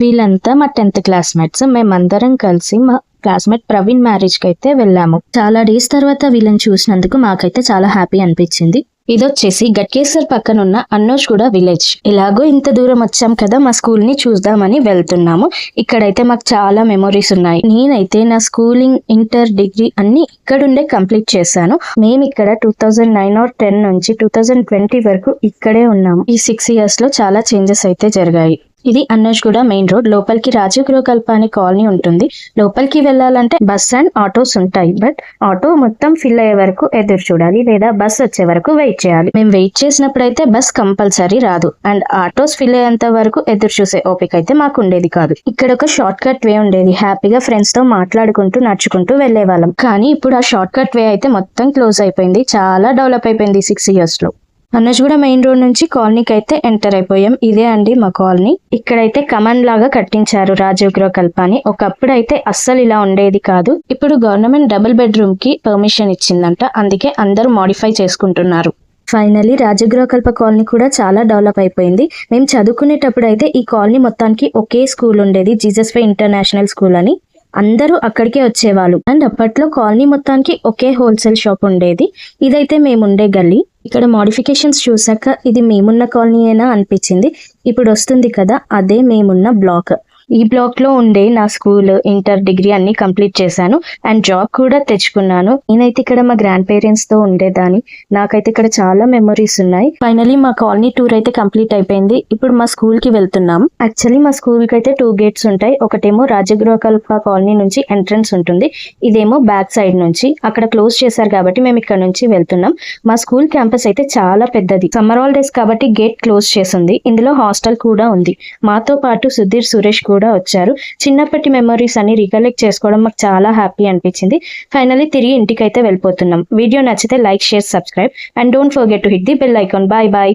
వీళ్ళంతా మా 10th classmates. మేమందరం కలిసి మా క్లాస్మేట్ ప్రవీణ్ మ్యారేజ్కి అయితే వెళ్ళాము. చాలా డేస్ తర్వాత వీళ్ళని చూసినందుకు మాకైతే చాలా హ్యాపీ అనిపించింది. ఇదొచ్చేసి గట్కేసర్ పక్కన ఉన్న అన్నోజ్గూడ విలేజ్. ఎలాగో ఇంత దూరం వచ్చాం కదా, మా స్కూల్ ని చూద్దామని వెళ్తున్నాము. ఇక్కడైతే మాకు చాలా మెమొరీస్ ఉన్నాయి. నేనైతే నా స్కూలింగ్, ఇంటర్, డిగ్రీ అన్ని ఇక్కడుండే కంప్లీట్ చేశాను. మేము ఇక్కడ 2009 or 10 నుంచి 2020 వరకు ఇక్కడే ఉన్నాము. ఈ 6 years లో చాలా చేంజెస్ అయితే జరిగాయి. ఇది అన్నోజ్గూడ మెయిన్ రోడ్. లోపలికి రాజీవ్ గృహకల్ప అనే కాలనీ ఉంటుంది. లోపలికి వెళ్ళాలంటే బస్ అండ్ ఆటోస్ ఉంటాయి. బట్ ఆటో మొత్తం ఫిల్ అయ్యే వరకు ఎదురు చూడాలి, లేదా బస్ వచ్చే వరకు వెయిట్ చేయాలి. మేము వెయిట్ చేసినప్పుడు అయితే బస్ కంపల్సరీ రాదు, అండ్ ఆటోస్ ఫిల్ అయ్యేంత వరకు ఎదురు చూసే ఓపిక అయితే మాకు ఉండేది కాదు. ఇక్కడ ఒక షార్ట్ కట్ వే ఉండేది. హ్యాపీగా ఫ్రెండ్స్ తో మాట్లాడుకుంటూ నడుచుకుంటూ వెళ్లే వాళ్ళం. కానీ ఇప్పుడు ఆ షార్ట్ కట్ వే అయితే మొత్తం క్లోజ్ అయిపోయింది. చాలా డెవలప్ అయిపోయింది 6 years లో. అన్నోజ్గూడ మెయిన్ రోడ్ నుంచి కాలనీకి అయితే ఎంటర్ అయిపోయాం. ఇదే అండి మా కాలనీ. ఇక్కడైతే కమాండ్ లాగా కట్టించారు రాజీవ్ గృహకల్ప అని. ఒకప్పుడు అయితే అస్సలు ఇలా ఉండేది కాదు. ఇప్పుడు గవర్నమెంట్ డబుల్ బెడ్రూమ్ కి పర్మిషన్ ఇచ్చిందంట, అందుకే అందరూ మోడిఫై చేసుకుంటున్నారు. ఫైనలీ రాజీవ్ గృహకల్ప కాలనీ కూడా చాలా డెవలప్ అయిపోయింది. మేము చదువుకునేటప్పుడు అయితే ఈ కాలనీ మొత్తానికి ఒకే స్కూల్ ఉండేది, జీసస్ వే ఇంటర్నేషనల్ స్కూల్ అని. అందరూ అక్కడికే వచ్చేవాళ్ళు. అండ్ అప్పట్లో కాలనీ మొత్తానికి ఒకే హోల్సేల్ షాప్ ఉండేది. ఇదైతే మేముండే గల్లీ. ఇక్కడ మోడిఫికేషన్స్ చూసాక ఇది మేమున్న కాలనీ అయినా అనిపించింది. ఇప్పుడు వస్తుంది కదా, అదే మేమున్న బ్లాక్. ఈ బ్లాక్ లో ఉండే నా స్కూల్, ఇంటర్, డిగ్రీ అన్ని కంప్లీట్ చేశాను. అండ్ జాబ్ కూడా తెచ్చుకున్నాను. నేనైతే ఇక్కడ మా గ్రాండ్ పేరెంట్స్ తో ఉండేదాన్ని. నాకైతే ఇక్కడ చాలా మెమరీస్ ఉన్నాయి. ఫైనలీ మా కాలనీ టూర్ అయితే కంప్లీట్ అయిపోయింది. ఇప్పుడు మా స్కూల్ కి వెళ్తున్నాం. యాక్చువల్లీ మా స్కూల్ కి అయితే 2 gates ఉంటాయి. ఒకటేమో రాజీవ్ గృహకల్ప కాలనీ నుంచి ఎంట్రన్స్ ఉంటుంది, ఇదేమో బ్యాక్ సైడ్ నుంచి. అక్కడ క్లోజ్ చేశారు కాబట్టి మేము ఇక్కడ నుంచి వెళ్తున్నాం. మా స్కూల్ క్యాంపస్ అయితే చాలా పెద్దది. సమ్మర్ హాలిడేస్ కాబట్టి గేట్ క్లోజ్ చేసింది. ఇందులో హాస్టల్ కూడా ఉంది. మాతో పాటు సుధీర్, సురేష్ కూడా వచ్చారు. చిన్నప్పటి మెమరీస్ అన్ని రికలెక్ట్ చేసుకోవడం మాకు చాలా హ్యాపీ అనిపించింది. ఫైనలీ తిరిగి ఇంటికి అయితే వెళ్ళిపోతున్నాం. వీడియో నచ్చితే like, share, subscribe and don't forget to hit the bell icon. Bye bye.